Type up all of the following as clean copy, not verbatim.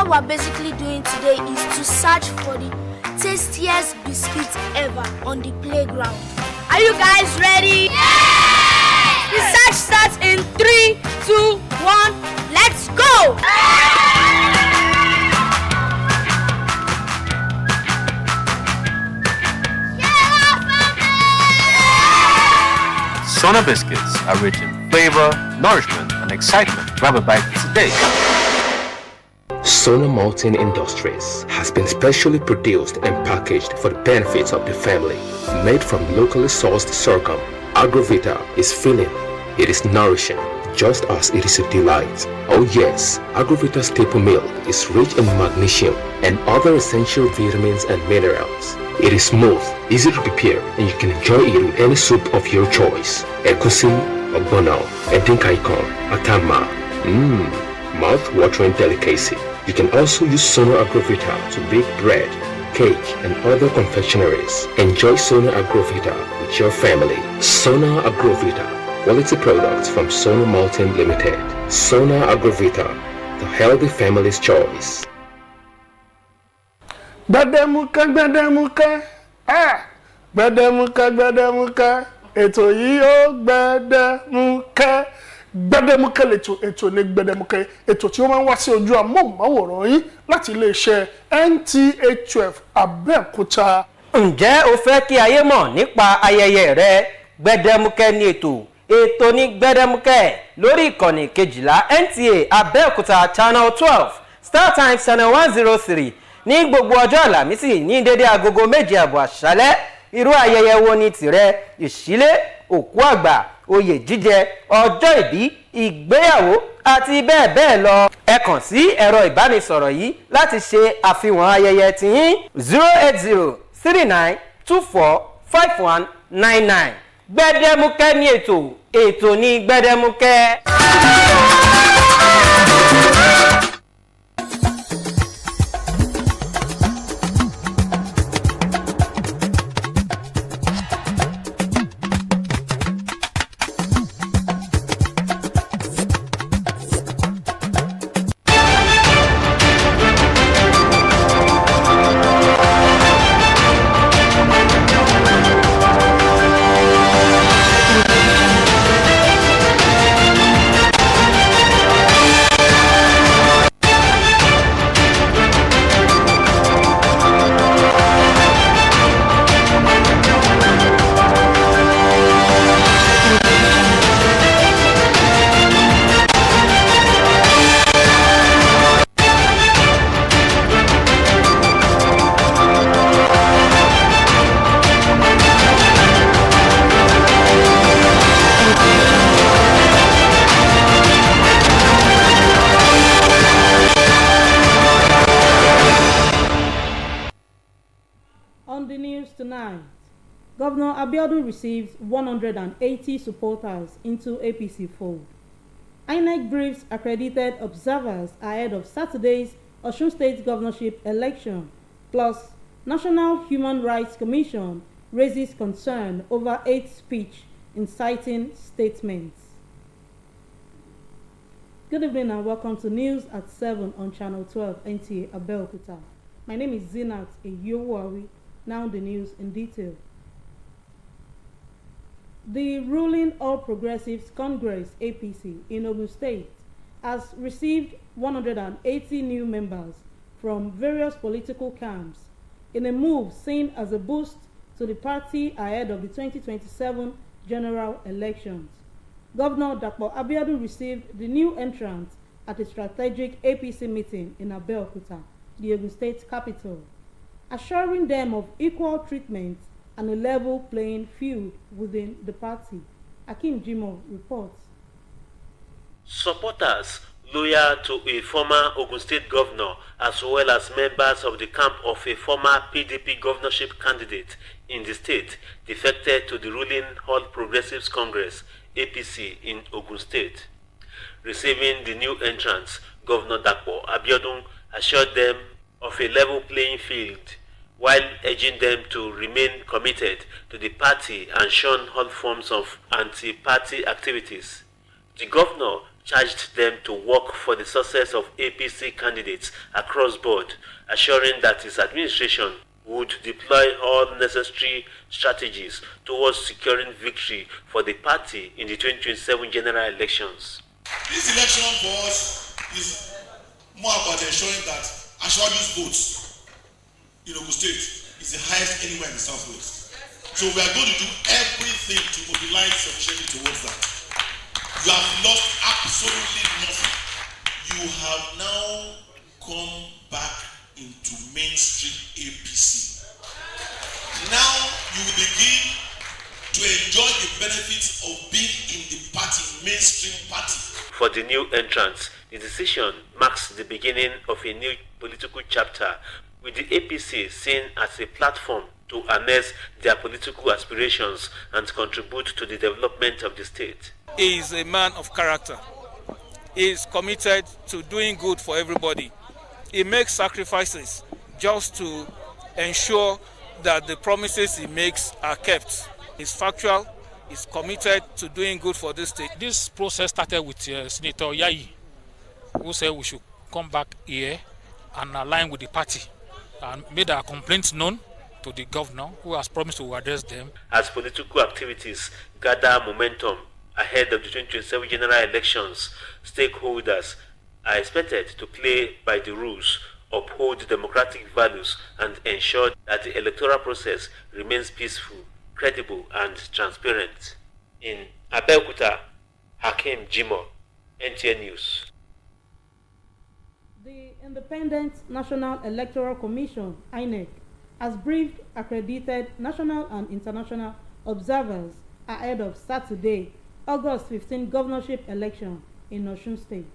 what we're basically doing today is to search for the tastiest biscuits ever on the playground. Are you guys ready? Yeah! The search starts in 3, 2, 1, let's go! Sona biscuits are rich in flavor, nourishment, and excitement. Grab a bite today. Sona Malting Industries has been specially produced and packaged for the benefits of the family. Made from locally sourced sorghum, Agrovita is filling. It is nourishing, just as it is a delight. Oh yes, Agrovita staple milk is rich in magnesium and other essential vitamins and minerals. It is smooth, easy to prepare, and you can enjoy it with any soup of your choice. Egusi, ogbono, edinkaikon, atama. Mouth-watering delicacy. You can also use Sona Agrovita to bake bread, cake, and other confectionaries. Enjoy Sona Agrovita with your family. Sona Agrovita, quality products from Sona Malting Limited. Sona Agrovita, the healthy family's choice. Gbẹdẹmukẹ ètò yìí ó gbẹdẹmukẹ ètò ní gbẹdẹmukẹ ètò tí ó máa ń wá sí ojú amóhùnmáwòrán yín láti iléeṣẹ́ NTA 12 Abeokuta. Ǹjẹ́ o fẹ́ kí ayé mọ̀ nípa ayẹyẹ rẹ? Gbẹdẹmukẹ ní ètò ní gbẹdẹmukẹ lórí ìkànnì 12 NTA Abeokuta Channel 12 Star Times Channel 103 ní gbogbo ọjọ́ Àlàmísì ní dédé agogo 7:30 àṣálẹ́. Irú ayẹyẹ wo ni tìrẹ? Ìṣílé, òkú àgbà, oyè jíjẹ, ọjọ́ ìbí, ìgbéyàwó àti bẹ́ẹ̀ bẹ́ẹ̀ lọ. Ẹ kàn sí ẹ̀rọ ìbánisọ̀rọ̀ yìí láti ṣe àfihàn ayẹyẹ tiyín 08039245199. Gbẹdẹmukẹ ní ètò ní gbẹdẹmukẹ. On the news tonight, Governor Abiodun receives 180 supporters into APC fold. INEC briefs accredited observers ahead of Saturday's Osun State governorship election, plus National Human Rights Commission raises concern over hate speech inciting statements. Good evening and welcome to News at 7 on Channel 12 NTA Abeokuta. My name is Zinat Eyowawi. Now the news in detail. The ruling All Progressives Congress APC in Ogun State has received 180 new members from various political camps in a move seen as a boost to the party ahead of the 2027 general elections. Governor Dapo Abiodun received the new entrants at a strategic APC meeting in Abeokuta, the Ogun State capital, assuring them of equal treatment and a level playing field within the party. Akim Jimo reports. Supporters loyal to a former Ogun State governor as well as members of the camp of a former PDP governorship candidate in the state defected to the ruling All Progressives Congress APC in Ogun State. Receiving the new entrants, Governor Dapo Abiodun assured them of a level playing field while urging them to remain committed to the party and shun all forms of anti-party activities. The governor charged them to work for the success of APC candidates across board, assuring that his administration would deploy all necessary strategies towards securing victory for the party in the 2027 general elections. This election for us is more about ensuring that Ashwabi's votes in Ogun State is the highest anywhere in the Southwest. So we are going to do everything to mobilize sufficiently towards that. You have lost absolutely nothing. You have now come back into mainstream APC. Now you will begin to enjoy the benefits of being in the party, mainstream party. For the new entrants, the decision marks the beginning of a new political chapter, with the APC seen as a platform to harness their political aspirations and contribute to the development of the state. He is a man of character. He is committed to doing good for everybody. He makes sacrifices just to ensure that the promises he makes are kept. He's factual, he's committed to doing good for this state. This process started with Senator Yayi, who said we should come back here and align with the party and made our complaints known to the governor, who has promised to address them. As political activities gather momentum ahead of the 2027 general elections, stakeholders are expected to play by the rules, uphold democratic values, and ensure that the electoral process remains peaceful, credible, and transparent. In Abeokuta, Hakim Jimo, NTA News. The Independent National Electoral Commission, INEC, has briefed accredited national and international observers ahead of Saturday, August 15 governorship election in Osun State.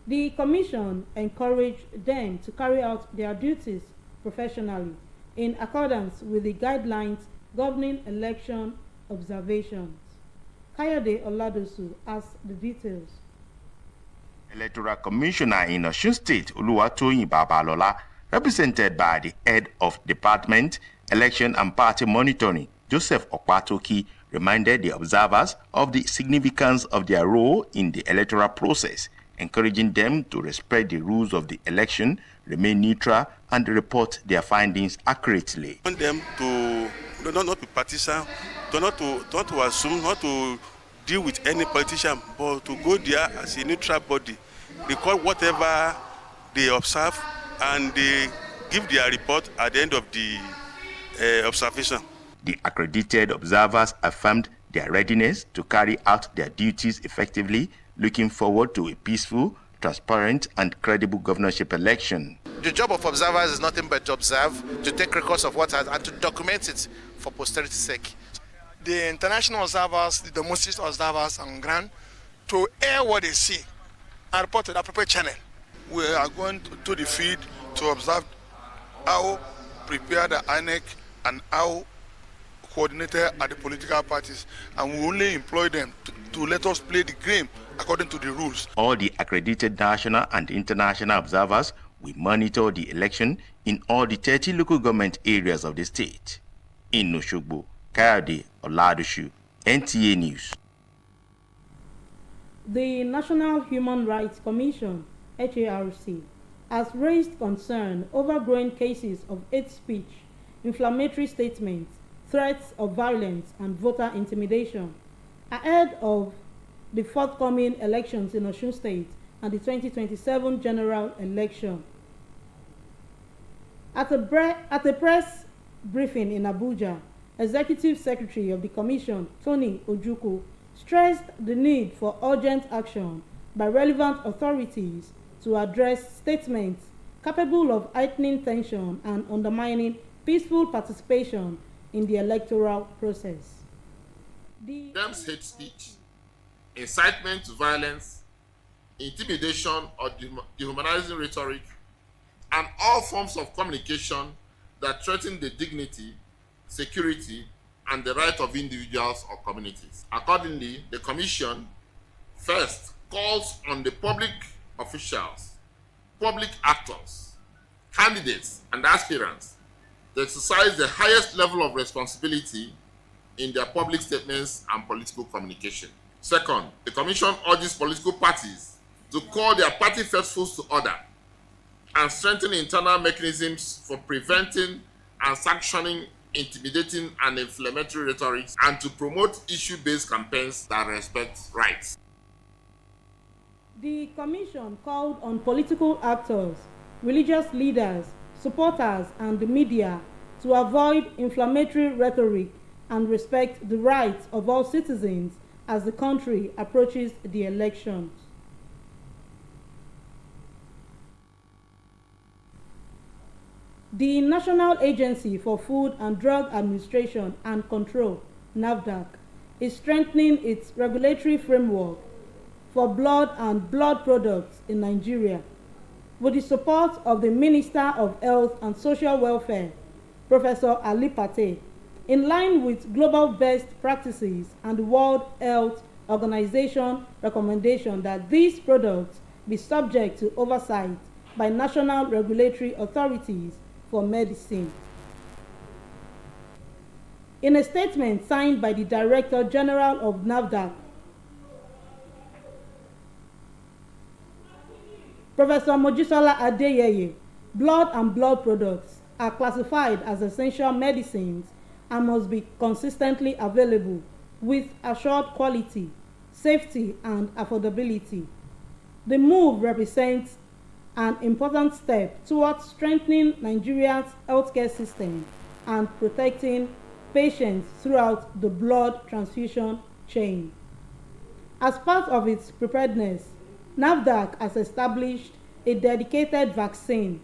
The commission encouraged them to carry out their duties professionally in accordance with the guidelines governing election observations. Kayode Oladosu has the details. Electoral Commissioner in Osun State, Oluwatoyin Babalola, represented by the head of Department, Election and Party Monitoring, Joseph Okpatoki, reminded the observers of the significance of their role in the electoral process, encouraging them to respect the rules of the election, remain neutral, and report their findings accurately. I want them to not be partisan, not to assume, not to deal with any politician, but to go there as a neutral body, record whatever they observe, and they give their report at the end of the observation. The accredited observers affirmed their readiness to carry out their duties effectively, looking forward to a peaceful, transparent, and credible governorship election. The job of observers is nothing but to observe, to take records of what has, and to document it for posterity's sake. The international observers, the domestic observers on ground, to air what they see and report to the appropriate channel. We are going to the field to observe how prepared the INEC and how coordinated are the political parties, and we only employ them to let us play the game according to the rules. All the accredited national and international observers will monitor the election in all the 30 local government areas of the state. In Oshogbo, Kayode Oladoshu, NTA News. The National Human Rights Commission, HARC, has raised concern over growing cases of hate speech, inflammatory statements, threats of violence, and voter intimidation ahead of the forthcoming elections in Osun State and the 2027 general election. At a press briefing in Abuja, Executive Secretary of the Commission, Tony Ojukwu, stressed the need for urgent action by relevant authorities to address statements capable of heightening tension and undermining peaceful participation in the electoral process. Condemns hate speech, incitement to violence, intimidation or dehumanizing rhetoric, and all forms of communication that threaten the dignity, security, and the right of individuals or communities. Accordingly, the Commission first calls on the public officials, public actors, candidates, and aspirants to exercise the highest level of responsibility in their public statements and political communication. Second, the Commission urges political parties to call their party faithfuls to order and strengthen internal mechanisms for preventing and sanctioning intimidating and inflammatory rhetoric, and to promote issue-based campaigns that respect rights. The Commission called on political actors, religious leaders, supporters, and the media to avoid inflammatory rhetoric and respect the rights of all citizens as the country approaches the elections. The National Agency for Food and Drug Administration and Control, NAFDAC, is strengthening its regulatory framework for blood and blood products in Nigeria with the support of the Minister of Health and Social Welfare, Professor Ali Pate, in line with global best practices and the World Health Organization recommendation that these products be subject to oversight by national regulatory authorities for medicine. In a statement signed by the Director General of NAFDAC, Professor Mojisola Adeyeye, blood and blood products are classified as essential medicines and must be consistently available with assured quality, safety, and affordability. The move represents an important step towards strengthening Nigeria's healthcare system and protecting patients throughout the blood transfusion chain. As part of its preparedness, NAFDAC has established a dedicated vaccines,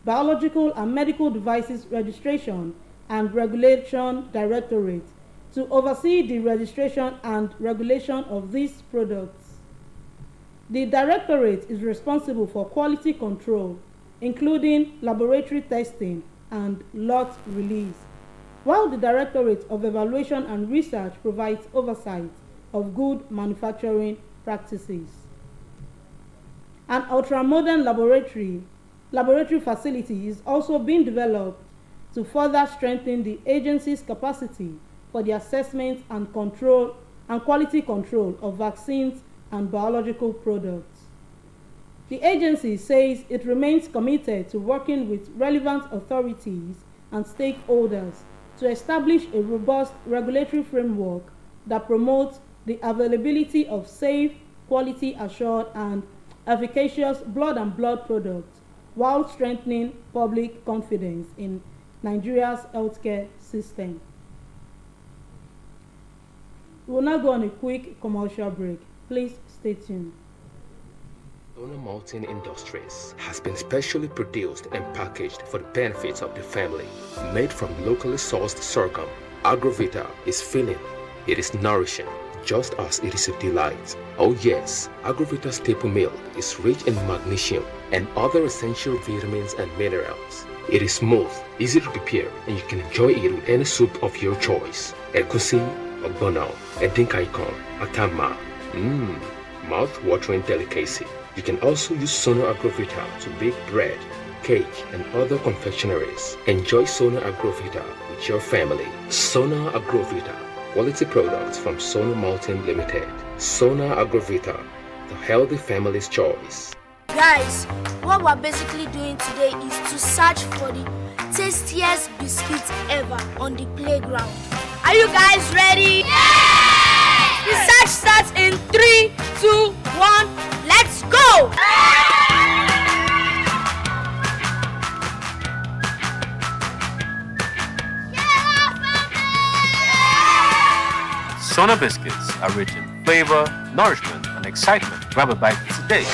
biological and medical devices registration and regulation directorate to oversee the registration and regulation of these products. The Directorate is responsible for quality control, including laboratory testing and lot release, while the Directorate of Evaluation and Research provides oversight of good manufacturing practices. An ultra-modern laboratory facility is also being developed to further strengthen the agency's capacity for the assessment and control and quality control of vaccines and biological products. The agency says it remains committed to working with relevant authorities and stakeholders to establish a robust regulatory framework that promotes the availability of safe, quality assured, and efficacious blood and blood products while strengthening public confidence in Nigeria's healthcare system. We will now go on a quick commercial break. Please stay tuned. Sona Malting Industries has been specially produced and packaged for the benefits of the family. Made from locally sourced sorghum, Agrovita is filling. It is nourishing, just as it is a delight. Oh yes, Agrovita staple milk is rich in magnesium and other essential vitamins and minerals. It is smooth, easy to prepare, and you can enjoy it with any soup of your choice. Egusi, ogbono, edinkaikon, akama. Mouth-watering delicacy. You can also use Sona Agrovita to bake bread, cake, and other confectionaries. Enjoy Sona Agrovita with your family. Sona Agrovita, quality products from Sona Malting Limited. Sona Agrovita, the healthy family's choice. Guys, what we're basically doing today is to search for the tastiest biscuits ever on the playground. Are you guys ready? Yes! The search starts in 3, 2, 1, let's go! Sona biscuits are rich in flavor, nourishment, and excitement. Grab a bite today.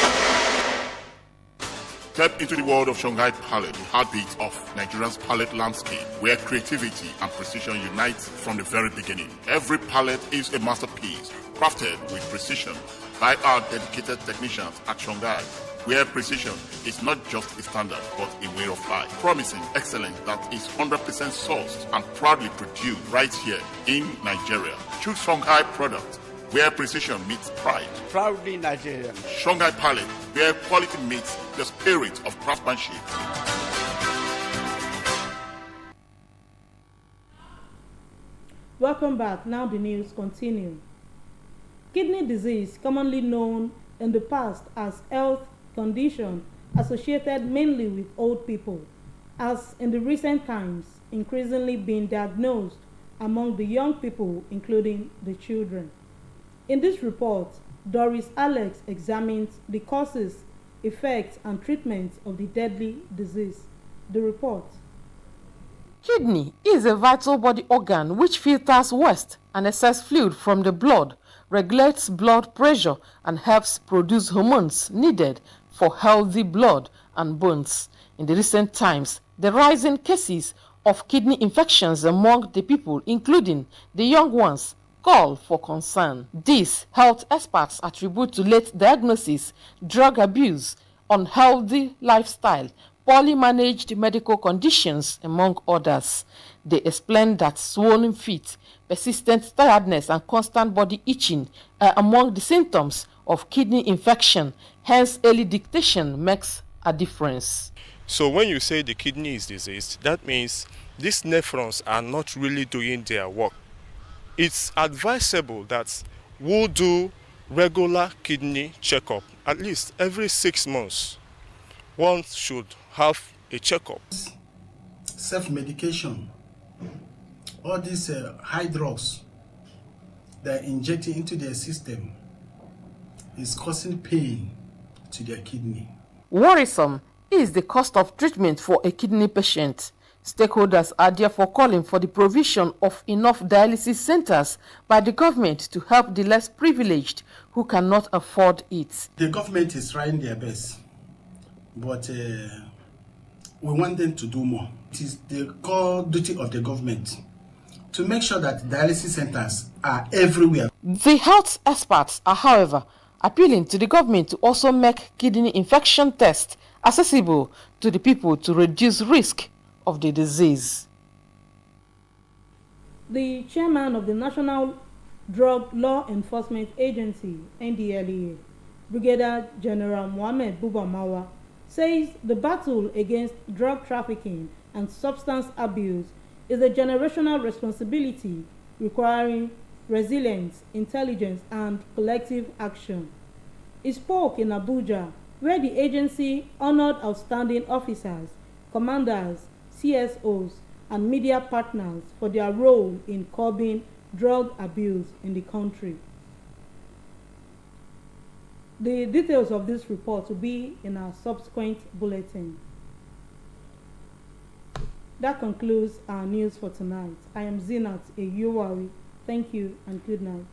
Step into the world of Shanghai Palette, the heartbeat of Nigeria's palette landscape, where creativity and precision unite from the very beginning. Every palette is a masterpiece, crafted with precision by our dedicated technicians at Shanghai, where precision is not just a standard, but a way of life. Promising excellence that is 100% sourced and proudly produced right here in Nigeria. Choose Shanghai products, where precision meets pride. Proudly Nigerian. Shanghai Palette, where quality meets the spirit of craftsmanship. Welcome back. Now the news continue. Kidney disease, commonly known in the past as health condition associated mainly with old people, has in the recent times increasingly been diagnosed among the young people, including the children. In this report, Doris Alex examines the causes, effects, and treatment of the deadly disease. The report. Kidney is a vital body organ which filters waste and excess fluid from the blood, regulates blood pressure, and helps produce hormones needed for healthy blood and bones. In the recent times, the rising cases of kidney infections among the people, including the young ones, call for concern. This, health experts attribute to late diagnosis, drug abuse, unhealthy lifestyle, poorly managed medical conditions, among others. They explain that swollen feet, persistent tiredness, and constant body itching are among the symptoms of kidney infection. Hence, early detection makes a difference. So when you say the kidney is diseased, that means these nephrons are not really doing their work. It's advisable that we'll do regular kidney checkup at least every 6 months. One should have a checkup. Self-medication, all these high drugs they're injecting into their system is causing pain to their kidney. Worrisome is the cost of treatment for a kidney patient. Stakeholders are therefore calling for the provision of enough dialysis centers by the government to help the less privileged who cannot afford it. The government is trying their best, but we want them to do more. It is the core duty of the government to make sure that dialysis centers are everywhere. The health experts are, however, appealing to the government to also make kidney infection tests accessible to the people to reduce risk of the disease. The chairman of the National Drug Law Enforcement Agency, NDLEA, Brigadier General Mohammed Buba Mawa, says the battle against drug trafficking and substance abuse is a generational responsibility requiring resilience, intelligence, and collective action. He spoke in Abuja, where the agency honored outstanding officers, commanders, CSOs, and media partners for their role in curbing drug abuse in the country. The details of this report will be in our subsequent bulletin. That concludes our news for tonight. I am Zinat Eyuwari. Thank you and good night.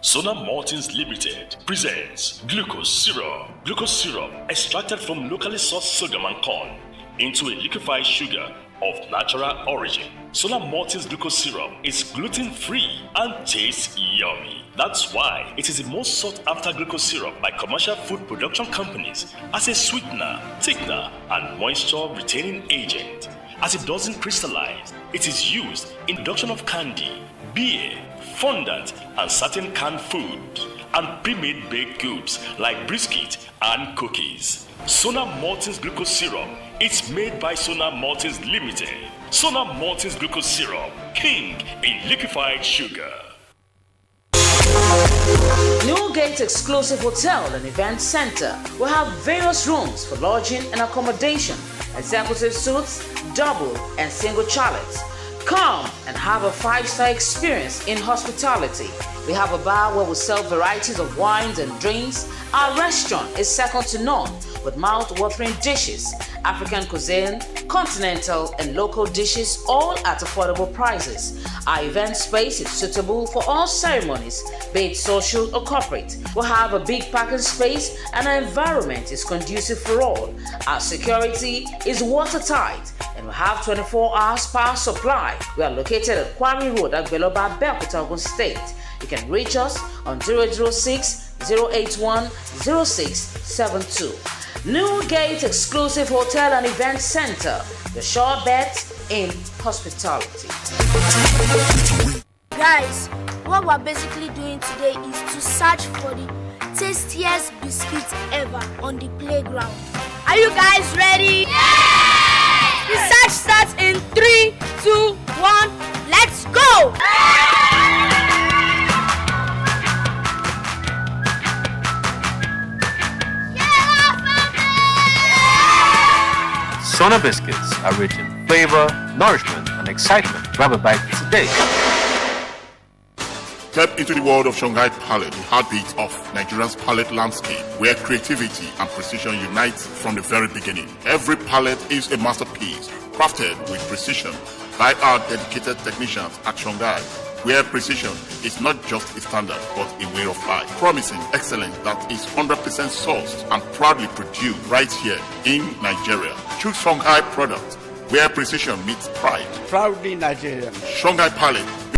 Sona Maltings Limited presents glucose syrup. Glucose syrup extracted from locally sourced sorghum and corn into a liquefied sugar of natural origin. Sona Maltings glucose syrup is gluten-free and tastes yummy. That's why it is the most sought after glucose syrup by commercial food production companies as a sweetener, thickener, and moisture retaining agent. As it doesn't crystallize, it is used in production of candy, beer, fondant, and certain canned food, and pre-made baked goods like brisket and cookies. Sona Maltings glucose syrup is made by Sona Maltings Limited. Sona Maltings glucose syrup, king in liquefied sugar. Newgate Exclusive Hotel and Event Center will have various rooms for lodging and accommodation, executive suites, double and single chalets. Come and have a 5-star experience in hospitality. We have a bar where we sell varieties of wines and drinks. Our restaurant is second to none with mouth-watering dishes, African cuisine, continental and local dishes, all at affordable prices. Our event space is suitable for all ceremonies, be it social or corporate. We'll have a big parking space and our environment is conducive for all. Our security is watertight and we have 24 hours power supply. We are located at Quarry Road, Abeokuta, Ogun State. You can reach us on 006 081 0672. Newgate Exclusive Hotel and Event Center, the sure bet in hospitality. Guys, what we're basically doing today is to search for the tastiest biscuits ever on the playground. Are you guys ready? Yes! The search starts in 3, 2, 1, let's go! Sona biscuits are rich in flavor, nourishment, and excitement. Grab a bite today. Step into the world of Shanghai Palette, the heartbeat of Nigeria's palette landscape, where creativity and precision unite from the very beginning. Every palette is a masterpiece, crafted with precision by our dedicated technicians at Shanghai, where precision is not just a standard, but a way of life. Promising excellence that is 100% sourced and proudly produced right here in Nigeria. Choose Shanghai products, where precision meets pride. Proudly Nigerian. Shanghai Palette